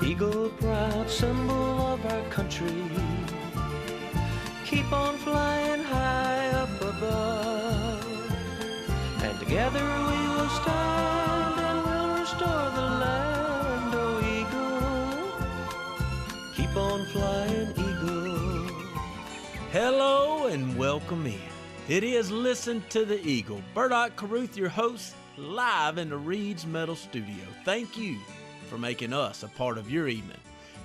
Eagle, proud symbol of our country, keep on flying high up above, and together we will stand and we'll restore the land. Oh, eagle, keep on flying, eagle. Hello and welcome in. It is Listen to the Eagle. Bert Ott, Carruth, your host, live in the Reed's Metal Studio. Thank you for making us a part of your evening.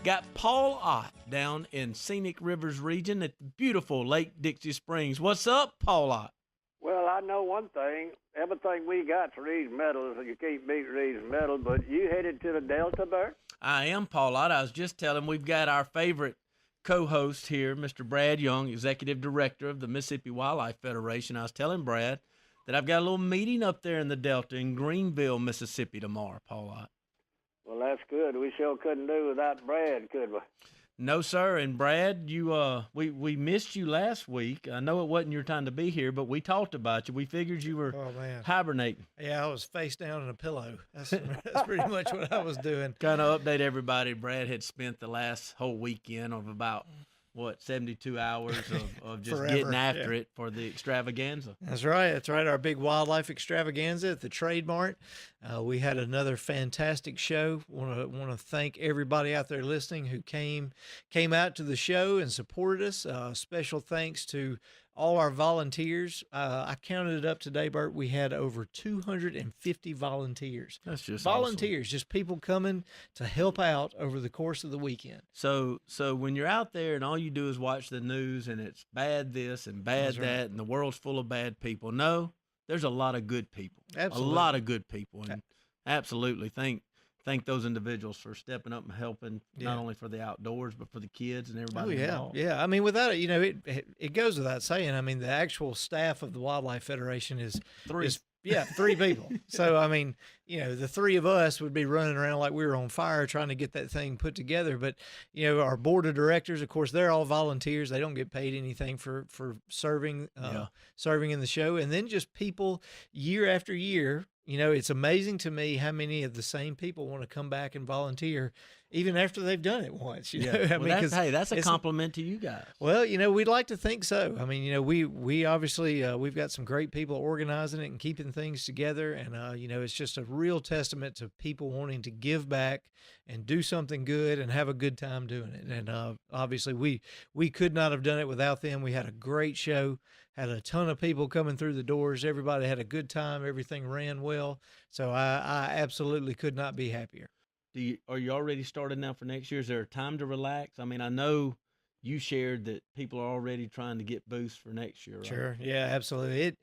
Got Karl Ott down in Scenic Rivers Region at beautiful Lake Dixie Springs. What's up, Karl Ott? Well, I know one thing. Everything we got's Reed's Metal, so you can't beat Reed's Metal. But you headed to the Delta, Bert? I am, Karl Ott. I was just telling we've got our favorite co-host here, Mr. Brad Young, Executive Director of the Mississippi Wildlife Federation. I was telling Brad that I've got a little meeting up there in the Delta in Greenville, Mississippi tomorrow, Karl Ott. Well, that's good. We sure couldn't do without Brad, could we? No, sir. And Brad, we missed you last week. I know it wasn't your time to be here, but we talked about you. We figured you were hibernating. Yeah, I was face down in a pillow. That's pretty much what I was doing. Kind of update everybody. Brad had spent the last whole weekend of about 72 hours of just getting after it for the extravaganza. That's right. That's right. Our big wildlife extravaganza at the Trade Mart. We had another fantastic show. Want to thank everybody out there listening who came out to the show and supported us. Special thanks to all our volunteers. I counted it up today, Bert. We had over 250 volunteers. That's just volunteers, awesome. Just people coming to help out over the course of the weekend. So when you're out there and all you do is watch the news and it's bad this and bad That's that right. and the world's full of bad people, no, there's a lot of good people. Absolutely. A lot of good people. And absolutely thank those individuals for stepping up and helping, not only for the outdoors, but for the kids and everybody involved. Yeah. I mean, without it, it goes without saying. I mean, the actual staff of the Wildlife Federation is three people. So, I mean, the three of us would be running around like we were on fire trying to get that thing put together. But, our board of directors, of course, they're all volunteers. They don't get paid anything for serving in the show. And then just people year after year. It's amazing to me how many of the same people want to come back and volunteer even after they've done it once. That's a compliment to you guys. Well, we'd like to think so. I mean, we obviously, we've got some great people organizing it and keeping things together. And, it's just a real testament to people wanting to give back and do something good and have a good time doing it. And obviously, we could not have done it without them. We had a great show. Had a ton of people coming through the doors. Everybody had a good time. Everything ran well. So I absolutely could not be happier. Are you already started now for next year? Is there a time to relax? I mean, I know you shared that people are already trying to get booths for next year, right? Sure. Yeah, absolutely.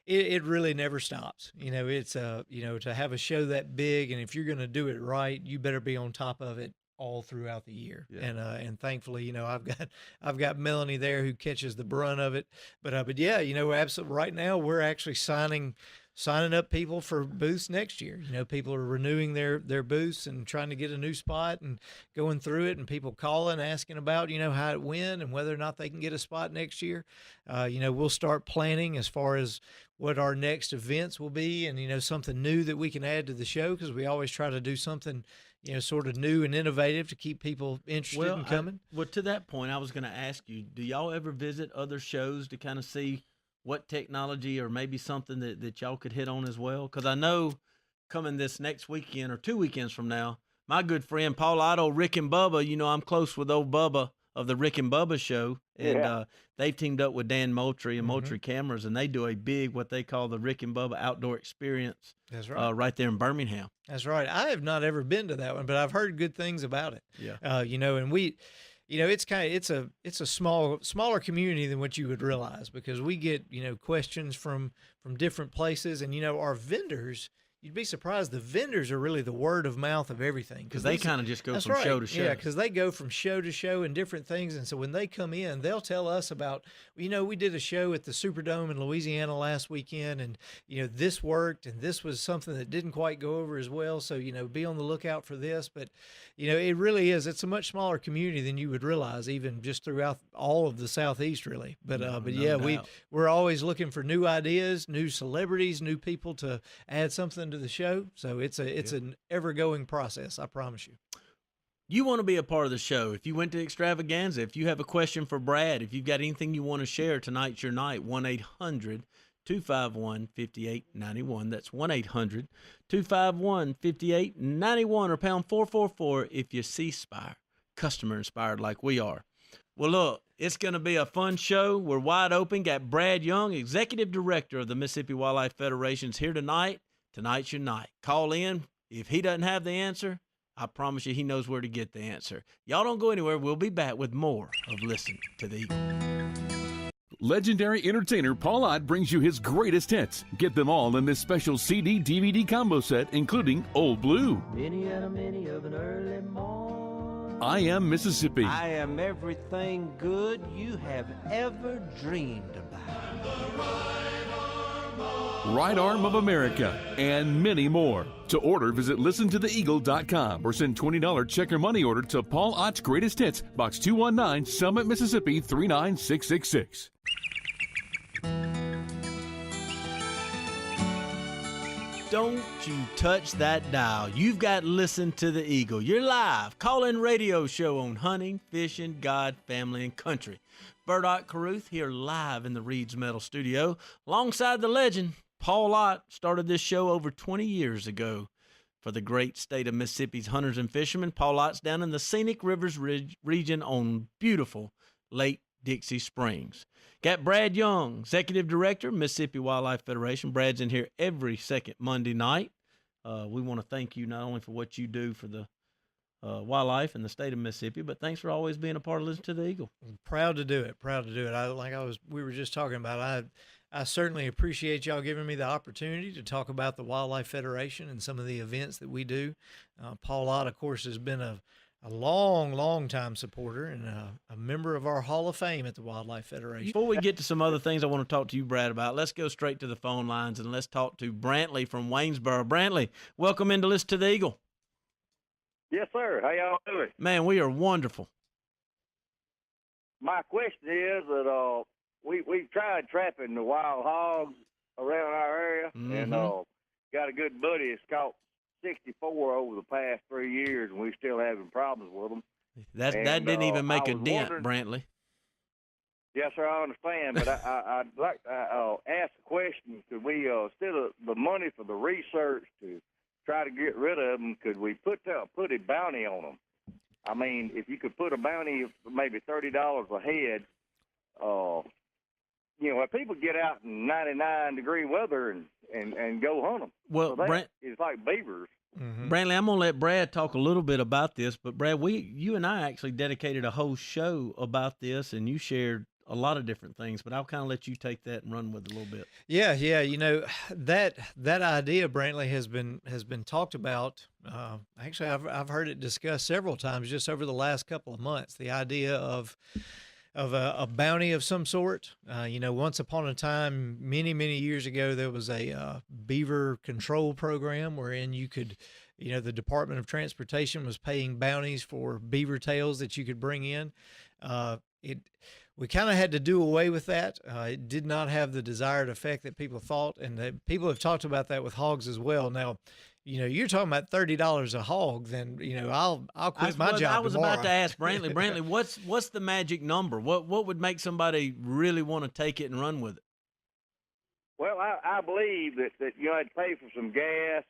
It really never stops. It's to have a show that big, and if you're going to do it right, you better be on top of it all throughout the year. Yeah. And thankfully, I've got Melanie there who catches the brunt of it. But absolutely right now we're actually signing up people for booths next year. People are renewing their booths and trying to get a new spot and going through it, and people calling, asking about, how it went and whether or not they can get a spot next year. We'll start planning as far as what our next events will be and, something new that we can add to the show, because we always try to do something, sort of new and innovative to keep people interested in coming. To that point, I was going to ask you, do y'all ever visit other shows to kind of see what technology or maybe something that y'all could hit on as well? Because I know coming this next weekend or 2 weekends from now, my good friend Paul Otto, Rick and Bubba, I'm close with old Bubba of the Rick and Bubba show. And they've teamed up with Dan Moultrie and Moultrie Cameras, and they do a big, what they call the Rick and Bubba Outdoor Experience. That's right. Right there in Birmingham. That's right. I have not ever been to that one, but I've heard good things about it. Yeah. And we, it's a smaller community than what you would realize, because we get, questions from different places, and, our vendors, you'd be surprised. The vendors are really the word of mouth of everything. Because they kind of just go from show to show. Yeah, because they go from show to show and different things. And so when they come in, they'll tell us about, we did a show at the Superdome in Louisiana last weekend, and, this worked, and this was something that didn't quite go over as well. So, be on the lookout for this. But, it really is. It's a much smaller community than you would realize, even just throughout all of the Southeast, really. But we're always looking for new ideas, new celebrities, new people to add something to the show. So it's an ever-going process, I promise you. You want to be a part of the show. If you went to Extravaganza, if you have a question for Brad, if you've got anything you want to share, tonight's your night. 1-800-251-5891. That's 1-800-251-5891 or pound 444 if you C-Spire. Customer inspired like we are. Well, look, it's going to be a fun show. We're wide open. Got Brad Young, Executive Director of the Mississippi Wildlife Federation, here tonight. Tonight's your night. Call in. If he doesn't have the answer, I promise you he knows where to get the answer. Y'all don't go anywhere. We'll be back with more of Listen to the Eagle. Legendary entertainer Paul Ott brings you his greatest hits. Get them all in this special CD-DVD combo set, including Old Blue, Many and a many of an early morn. I Am Mississippi, I am everything good you have ever dreamed about. Right Arm of America, and many more. To order, visit listentotheeagle.com or send $20 check or money order to Paul Ott's Greatest Hits, Box 219, Summit, Mississippi 39666. Don't you touch that dial. You've got Listen to the Eagle, your live call-in radio show on hunting, fishing, God, family, and country. Bert Ott, Carruth here live in the Reed's Metal Studio alongside the legend. Paul Ott started this show over 20 years ago for the great state of Mississippi's hunters and fishermen. Paul Ott's down in the Scenic Rivers Region on beautiful Lake Dixie Springs. Got Brad Young, Executive Director, Mississippi Wildlife Federation. Brad's in here every second Monday night. We want to thank you not only for what you do for the wildlife in the state of Mississippi, but thanks for always being a part of Listen to the Eagle. Proud to do it. We were just talking about, I certainly appreciate y'all giving me the opportunity to talk about the Wildlife Federation and some of the events that we do. Paul Ott, of course, has been a long time supporter and a member of our Hall of Fame at the Wildlife Federation. Before we get to some other things I want to talk to you, Brad, about, let's go straight to the phone lines and let's talk to Brantley from Waynesboro. Brantley, welcome into Listen to the Eagle. Yes, sir. How y'all doing? Man, we are wonderful. My question is that we've tried trapping the wild hogs around our area, and got a good buddy that's caught 64 over the past 3 years, and we're still having problems with them. That didn't even make a dent, Brantley. Yes, sir, I understand, but I'd like to ask a question. Could we, instead of the money for the research to try to get rid of them, could we put a bounty on them? I mean, if you could put a bounty of maybe $30 a head, when people get out in 99-degree weather and go hunt them. Well, so it's like beavers. Mm-hmm. Brantley, I'm going to let Brad talk a little bit about this, but Brad, you and I actually dedicated a whole show about this, and you shared a lot of different things, but I'll kind of let you take that and run with it a little bit. Yeah. That idea, Brantley, has been talked about. Actually, I've heard it discussed several times just over the last couple of months. The idea of a bounty of some sort. Once upon a time, many years ago, there was a beaver control program wherein you could, the Department of Transportation was paying bounties for beaver tails that you could bring in. We kind of had to do away with that. It did not have the desired effect that people thought, and people have talked about that with hogs as well. Now, you're talking about $30 a hog, then I'll quit my job. I was tomorrow. about to ask Brantley. Brantley, what's the magic number? What would make somebody really want to take it and run with it? Well, I believe that I'd pay for some gas,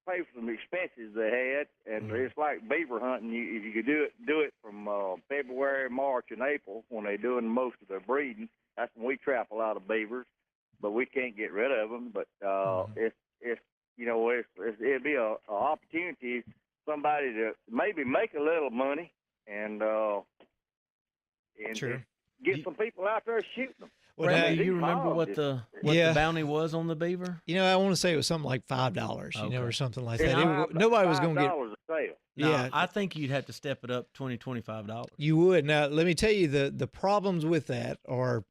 pay for some expenses they had, and it's like beaver hunting. If you could do it from February, March, and April when they're doing most of their breeding. That's when we trap a lot of beavers, but we can't get rid of them. But it'd be an opportunity for somebody to maybe make a little money and sure. get some people out there shooting them. Well, Brantley, do you remember what the bounty was on the beaver? I want to say it was something like $5, or something like that. Nobody was going to get $5 a sale. No, I think you'd have to step it up $20, $25. You would. Now, let me tell you the problems with that are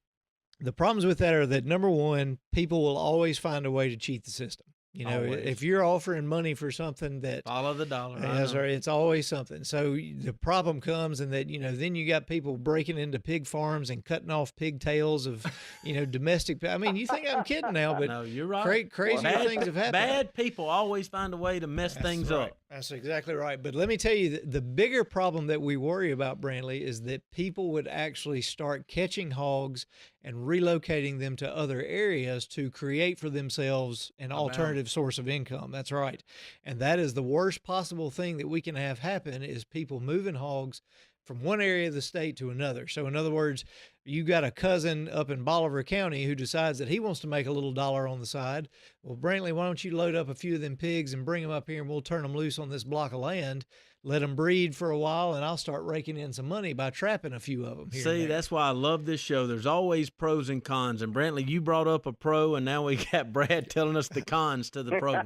that, number one, people will always find a way to cheat the system. If you're offering money for something that follow the dollar, it's always something. So the problem comes in that, then you got people breaking into pig farms and cutting off pigtails of, domestic. I mean, you think I'm kidding now, but no, you're right. Crazy things have happened. Bad people always find a way to mess things up. That's exactly right. But let me tell you, the bigger problem that we worry about, Brantley, is that people would actually start catching hogs and relocating them to other areas to create for themselves an alternative source of income. That's right. And that is the worst possible thing that we can have happen is people moving hogs from one area of the state to another. So in other words, you got a cousin up in Bolivar County who decides that he wants to make a little dollar on the side. Well, Brantley, why don't you load up a few of them pigs and bring them up here and we'll turn them loose on this block of land, let them breed for a while, and I'll start raking in some money by trapping a few of them here. See, that's why I love this show. There's always pros and cons. And Brantley, you brought up a pro, and now we got Brad telling us the cons to the pro.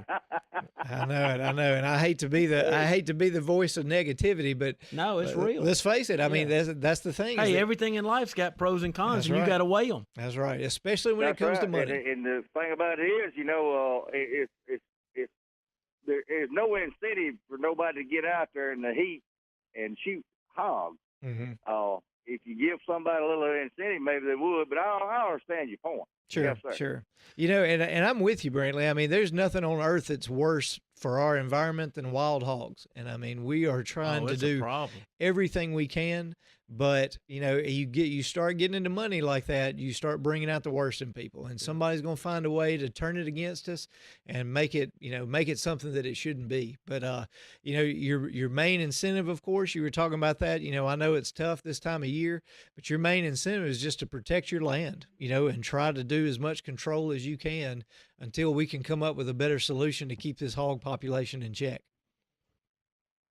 I know it, and I hate to be the voice of negativity, but no, it's real. Let's face it. I mean, that's the thing. Hey, everything in life's got pros and cons, and you got to weigh them. That's right, especially when it comes to money. And the thing about it is, there's no incentive for nobody to get out there in the heat and shoot hogs. Mm-hmm. If you give somebody a little incentive, maybe they would. But I understand your point. Sure, yes, sir. Sure. And I'm with you, Brantley. I mean, there's nothing on earth that's worse for our environment than wild hogs. And I mean, we are trying to do everything we can. But you start getting into money like that, you start bringing out the worst in people, and somebody's going to find a way to turn it against us and make it something that it shouldn't be. But your main incentive, of course, you were talking about that. I know it's tough this time of year, but your main incentive is just to protect your land, and try to do as much control as you can until we can come up with a better solution to keep this hog population in check.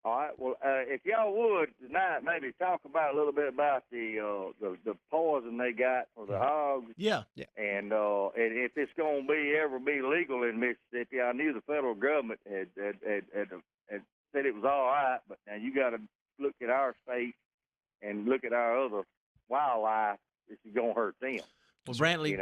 All right. Well, if y'all would tonight, maybe talk about a little bit about the poison they got for the hogs. Yeah. And if it's going to ever be legal in Mississippi, I knew the federal government had said it was all right, but now you got to look at our state and look at our other wildlife. This is going to hurt them. Well, Brantley,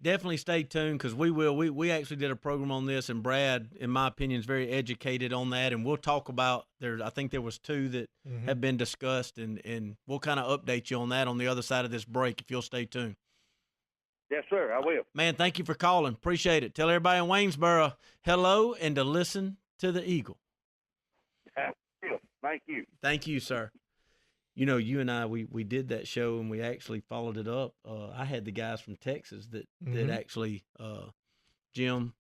definitely stay tuned because we will. We actually did a program on this, and Brad, in my opinion, is very educated on that. And we'll talk about I think there was 2 that have been discussed, and we'll kind of update you on that on the other side of this break if you'll stay tuned. Yes, sir, I will. Man, thank you for calling. Appreciate it. Tell everybody in Waynesboro hello and to listen to the Eagle. Thank you. Thank you, sir. You and I, we did that show and we actually followed it up. I had the guys from Texas that actually, Jim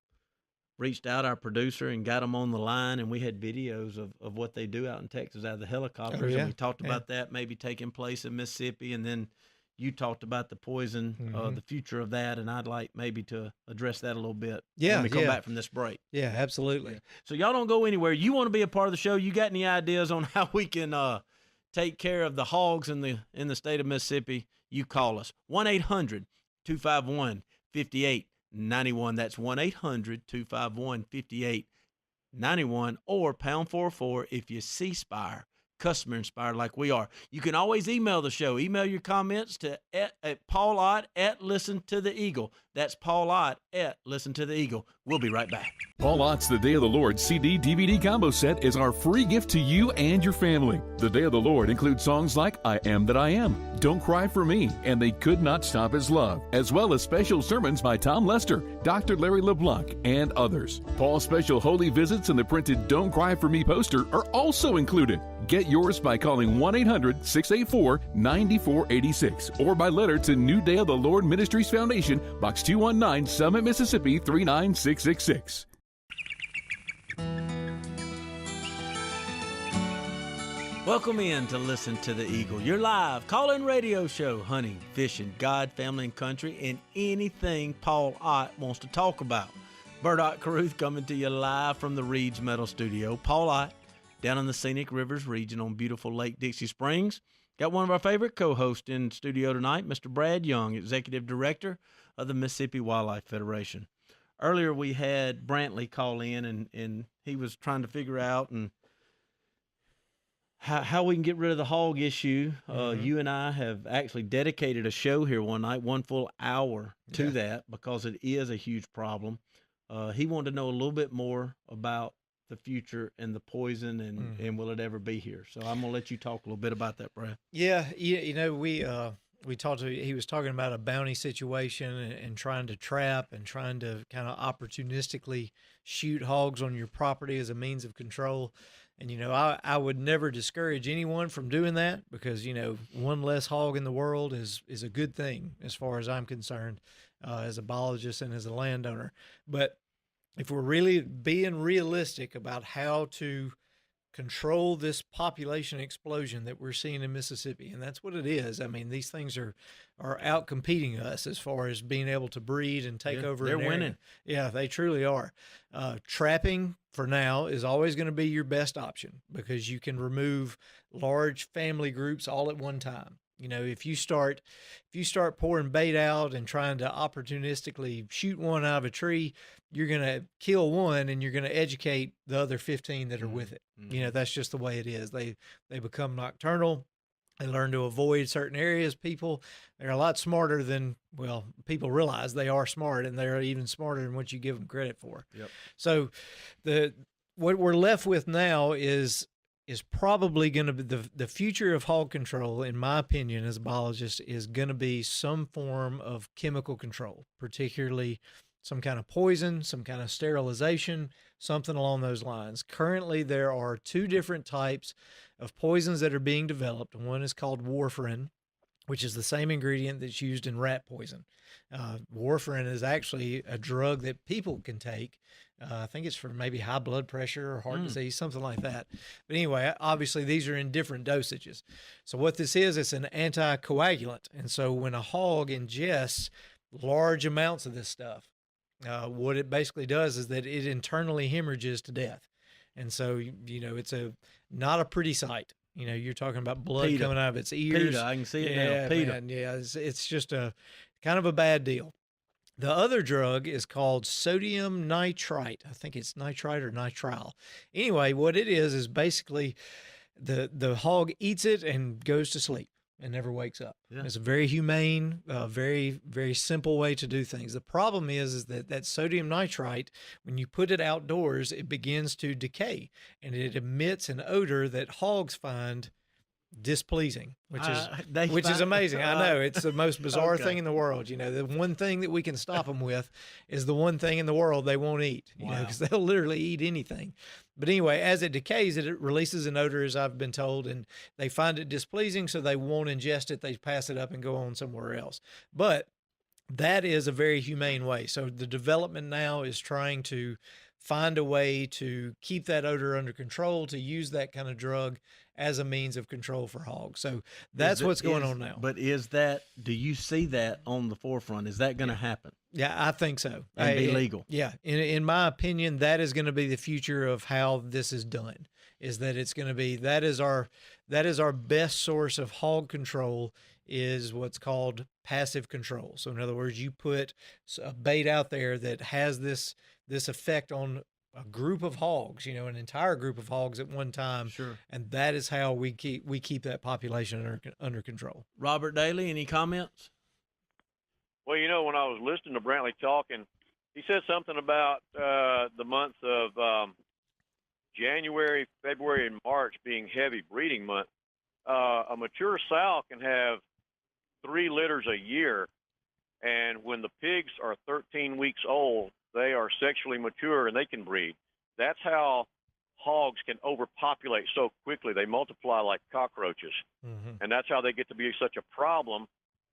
reached out, our producer, and got them on the line, and we had videos of what they do out in Texas out of the helicopters. And we talked about that maybe taking place in Mississippi, and then you talked about the poison, the future of that, and I'd like maybe to address that a little bit when we come back from this break. Yeah, absolutely. Yeah. So y'all don't go anywhere. You want to be a part of the show, you got any ideas on how we can take care of the hogs in the state of Mississippi, you call us. 1-800-251-5891. That's 1-800-251-5891 or pound 44 if you C-Spire, customer inspired like we are. You can always email the show. Email your comments to at Paul Ott at Listen to the Eagle. That's Paul Ott at Listen to the Eagle. We'll be right back. Paul Ott's The Day of the Lord CD-DVD combo set is our free gift to you and your family. The Day of the Lord includes songs like I Am That I Am, Don't Cry for Me, and They Could Not Stop His Love, as well as special sermons by Tom Lester, Dr. Larry LeBlanc, and others. Paul's special holy visits and the printed Don't Cry for Me poster are also included. Get yours by calling 1-800-684-9486 or by letter to New Day of the Lord Ministries Foundation, Box 219, Summit, Mississippi 39666. Welcome in to Listen to the Eagle, your live call-in radio show, hunting, fishing, God, family, and country, and anything Paul Ott wants to talk about. Bert Ott Carruth coming to you live from the Reed's Metal Studio. Paul Ott down in the Scenic Rivers Region on beautiful Lake Dixie Springs. Got one of our favorite co-hosts in studio tonight, Mr. Brad Young, Executive Director of the Mississippi Wildlife Federation. Earlier we had Brantley call in, and he was trying to figure out how we can get rid of the hog issue. You and I have actually dedicated a show here one night, 1 full hour to that, because it is a huge problem. He wanted to know a little bit more about the future and the poison and will it ever be here? So I'm going to let you talk a little bit about that, Brad. Yeah. We, he was talking about a bounty situation and trying to trap and trying to kind of opportunistically shoot hogs on your property as a means of control. And, I would never discourage anyone from doing that because, one less hog in the world is a good thing as far as I'm concerned, as a biologist and as a landowner. But if we're really being realistic about how to control this population explosion that we're seeing in Mississippi, and that's what it is. I mean, these things are out competing us as far as being able to breed and take over. They're winning. Yeah, they truly are. Trapping for now is always going to be your best option because you can remove large family groups all at one time. If you start pouring bait out and trying to opportunistically shoot one out of a tree, you're going to kill one and you're going to educate the other 15 that are with it. That's just the way it is. They become nocturnal. They learn to avoid certain areas. They're a lot smarter than, people realize they are smart, and they're even smarter than what you give them credit for. Yep. So what we're left with now is probably going to be the future of hog control, in my opinion, as a biologist, is going to be some form of chemical control, particularly some kind of poison, some kind of sterilization, something along those lines. Currently, there are 2 different types of poisons that are being developed. One is called warfarin, which is the same ingredient that's used in rat poison. Warfarin is actually a drug that people can take. I think it's for maybe high blood pressure or heart disease, something like that. But anyway, obviously these are in different dosages. So what this is, it's an anticoagulant. And so when a hog ingests large amounts of this stuff, what it basically does is that it internally hemorrhages to death. And so, it's not a pretty sight. You're talking about blood coming out of its ears. I can see it now. PETA. Man, yeah, it's just a kind of a bad deal. The other drug is called sodium nitrite. I think it's nitrite or nitrile. Anyway, what it is basically the hog eats it and goes to sleep and never wakes up. Yeah. It's a very humane, very, very simple way to do things. The problem is that sodium nitrite, when you put it outdoors, it begins to decay, and it emits an odor that hogs find displeasing, which is amazing. I know, it's the most bizarre thing in the world. The one thing that we can stop them with is the one thing in the world they won't eat, because they'll literally eat anything. But anyway, as it decays, it releases an odor, as I've been told, and they find it displeasing, so they won't ingest it. They pass it up and go on somewhere else. But that is a very humane way. So the development now is trying to find a way to keep that odor under control, to use that kind of drug as a means of control for hogs. So that's what's going on now. But do you see that on the forefront? Is that going to happen? Yeah, I think so. And be legal. Yeah. In my opinion, that is going to be the future of how this is done, is that it's going to be, that is our best source of hog control, is what's called passive control. So in other words, you put a bait out there that has this effect on a group of hogs, an entire group of hogs at one time. Sure. And that is how we keep that population under control. Robert Daly, any comments? Well, when I was listening to Brantley talking, he said something about the months of January, February, and March being heavy breeding month. A mature sow can have 3 litters a year, and when the pigs are 13 weeks old, they are sexually mature and they can breed. That's how hogs can overpopulate so quickly. They multiply like cockroaches. Mm-hmm. And that's how they get to be such a problem.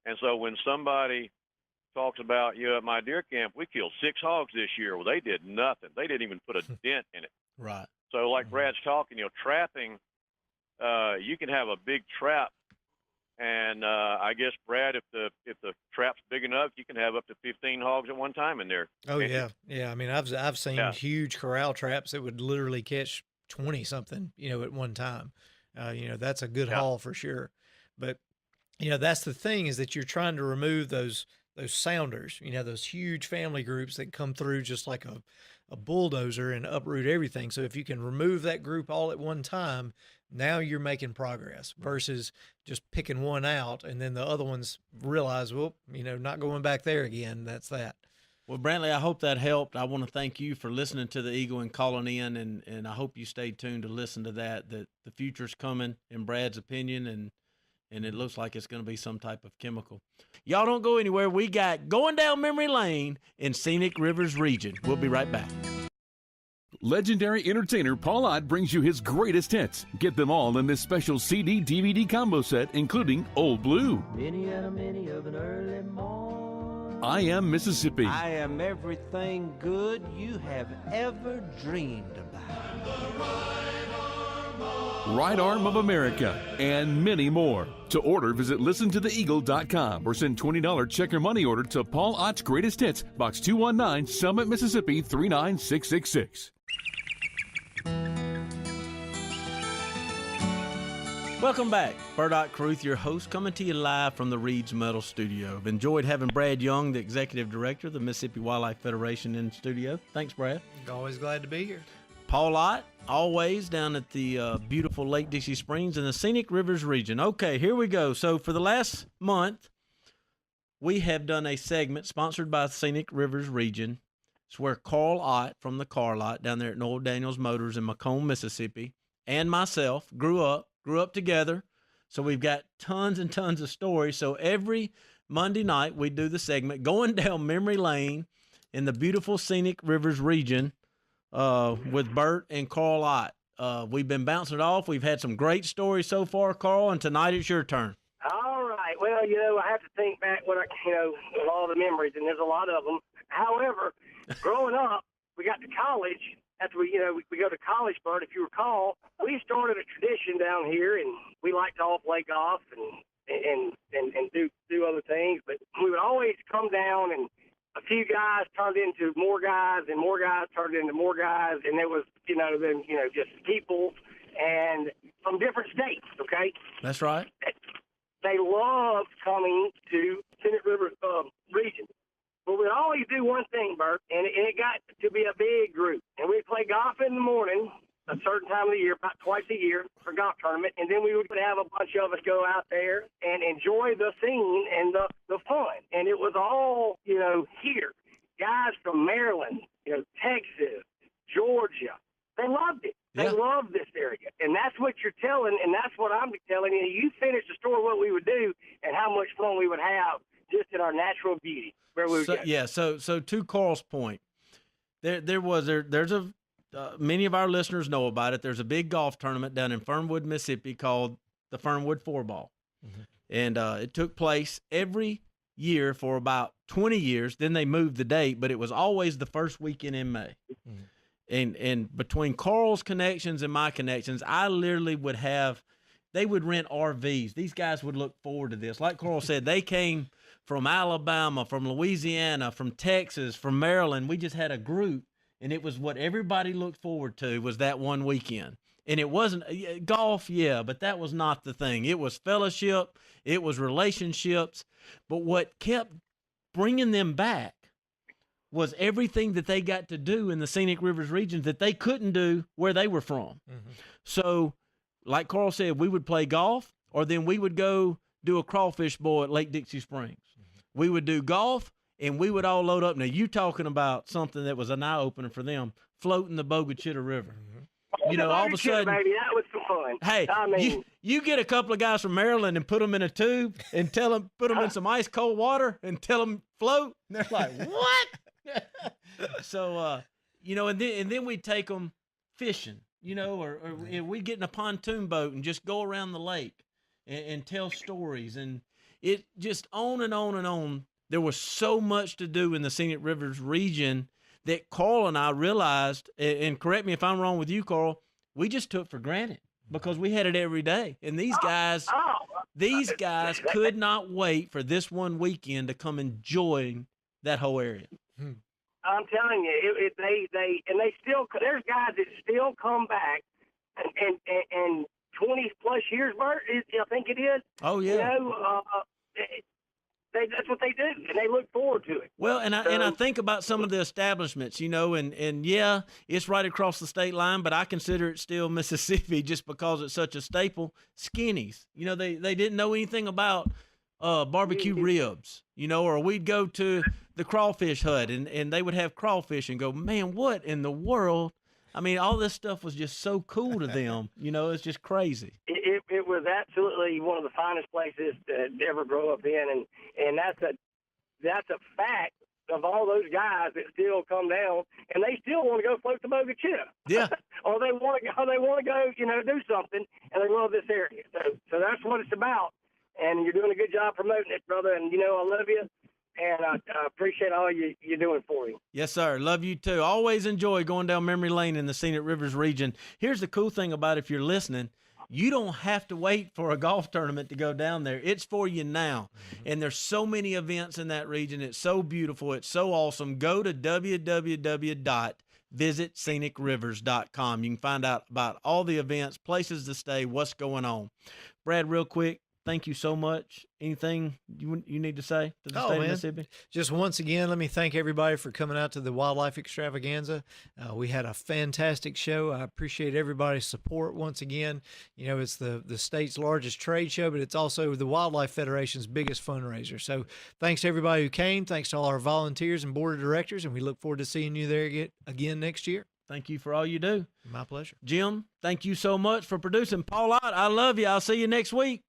And so when somebody talks about, at my deer camp, we killed 6 hogs this year. Well, they did nothing. They didn't even put a dent in it. Right. So like Brad's talking, trapping, you can have a big trap. And I guess, Brad, if the trap's big enough, you can have up to 15 hogs at one time in there. Oh, yeah. Yeah. I mean, I've seen huge corral traps that would literally catch 20 something, at one time. That's a good haul for sure. But, that's the thing, is that you're trying to remove those sounders, those huge family groups that come through just like a bulldozer and uproot everything. So if you can remove that group all at one time, now you're making progress versus just picking one out and then the other ones realize, not going back there again. That's that. Well, Brantley, I hope that helped. I want to thank you for listening to the Eagle and calling in, and I hope you stayed tuned to listen to that the future's coming, in Brad's opinion, and and it looks like it's going to be some type of chemical. Y'all don't go anywhere. We got Going Down Memory Lane in Scenic Rivers Region. We'll be right back. Legendary entertainer Paul Ott brings you his greatest hits. Get them all in this special CD-DVD combo set, including Old Blue, Many and a many of an early morn. I Am Mississippi, I am everything good you have ever dreamed about. Right Arm of America, and many more. To order, visit listentotheeagle.com or send $20 check or money order to Paul Ott's Greatest Hits, Box 219, Summit, Mississippi 39666. Welcome back. Bert Ott, Carruth, your host, coming to you live from the Reed's Metal Studio. I've enjoyed having Brad Young, the Executive Director of the Mississippi Wildlife Federation, in the studio. Thanks, Brad. Always glad to be here. Paul Ott, always down at the beautiful Lake Dixie Springs in the Scenic Rivers region. Okay, here we go. So for the last month, we have done a segment sponsored by Scenic Rivers Region. It's where Karl Ott from the Car Lot down there at Noel Daniels Motors in Macomb, Mississippi, and myself grew up together. So we've got tons and tons of stories. So every Monday night we do the segment Going Down Memory Lane in the beautiful Scenic Rivers region with Bert and Karl Ott. We've been bouncing it off. We've had some great stories so far, Karl, and tonight it's your turn. All right. Well, I have to think back when with all the memories, and there's a lot of them. However, growing up, we got to college. After we go to college, Bert, if you recall, we started a tradition down here, and we like to all play golf and do other things. But we would always come down, and a few guys turned into more guys, and more guys turned into more guys, and there was just people and from different states. Okay, that's right. They loved coming to Scenic Rivers region. But we'd always do one thing, Bert, and it got to be a big group. And we'd play golf in the morning, a certain time of the year, about twice a year for golf tournament. And then we would have a bunch of us go out there and enjoy the scene and the fun. And it was all, here. Guys from Maryland, Texas, Georgia. They loved it. They loved this area. And that's what you're telling, and that's what I'm telling you. You finished the story, what we would do and how much fun we would have just in our natural beauty. So to Karl's point, there's many of our listeners know about it. There's a big golf tournament down in Fernwood, Mississippi called the Fernwood 4-Ball. Mm-hmm. And it took place every year for about 20 years. Then they moved the date, but it was always the first weekend in May. Mm-hmm. And between Karl's connections and my connections, I literally they would rent RVs. These guys would look forward to this. Like Karl said, they came from Alabama, from Louisiana, from Texas, from Maryland. We just had a group, and it was what everybody looked forward to was that one weekend. And it wasn't golf, but that was not the thing. It was fellowship. It was relationships. But what kept bringing them back was everything that they got to do in the Scenic Rivers region that they couldn't do where they were from. Mm-hmm. So, like Karl said, we would play golf, or then we would go do a crawfish boil at Lake Dixie Springs. We would do golf, and we would all load up. Now, you talking about something that was an eye-opener for them, floating the Bogachitta River. Mm-hmm. All of a sudden, baby, that was some fun. Hey, you get a couple of guys from Maryland and put them in a tube and put them in some ice-cold water and tell them float, and they're like, what? So, and then we'd take them fishing, or we get in a pontoon boat and just go around the lake and tell stories, and it just on and on and on. There was so much to do in the Scenic Rivers region that Karl and I realized, and correct me if I'm wrong with you, Karl, we just took for granted because we had it every day. And these guys could not wait for this one weekend to come enjoy that whole area. I'm telling you, they still, there's guys that still come back and 20 plus years, Bert, I think it is. Oh yeah. That's what they do, and they look forward to it. Well, and I think about some of the establishments, and it's right across the state line, but I consider it still Mississippi just because it's such a staple. Skinnies, they didn't know anything about barbecue ribs, or we'd go to the crawfish hut and they would have crawfish and go, man, what in the world? I mean, all this stuff was just so cool to them. You know, it's just crazy. It was absolutely one of the finest places to ever grow up in, and that's a fact of all those guys that still come down and they still want to go float the boat chip. Yeah. or they want to go, do something, and they love this area. So that's what it's about. And you're doing a good job promoting it, brother. And I love you, and I appreciate all you're doing for me. Yes, sir. Love you too. Always enjoy going down memory lane in the Scenic Rivers region. Here's the cool thing about if you're listening. You don't have to wait for a golf tournament to go down there. It's for you now. And there's so many events in that region. It's so beautiful. It's so awesome. Go to www.visitscenicrivers.com. You can find out about all the events, places to stay, what's going on. Brad, real quick, thank you so much. Anything you need to say to the state of Mississippi? Just once again, let me thank everybody for coming out to the Wildlife Extravaganza. We had a fantastic show. I appreciate everybody's support once again. It's the state's largest trade show, but it's also the Wildlife Federation's biggest fundraiser. So thanks to everybody who came. Thanks to all our volunteers and board of directors, and we look forward to seeing you there again next year. Thank you for all you do. My pleasure. Jim, thank you so much for producing. Paul Ott, I love you. I'll see you next week.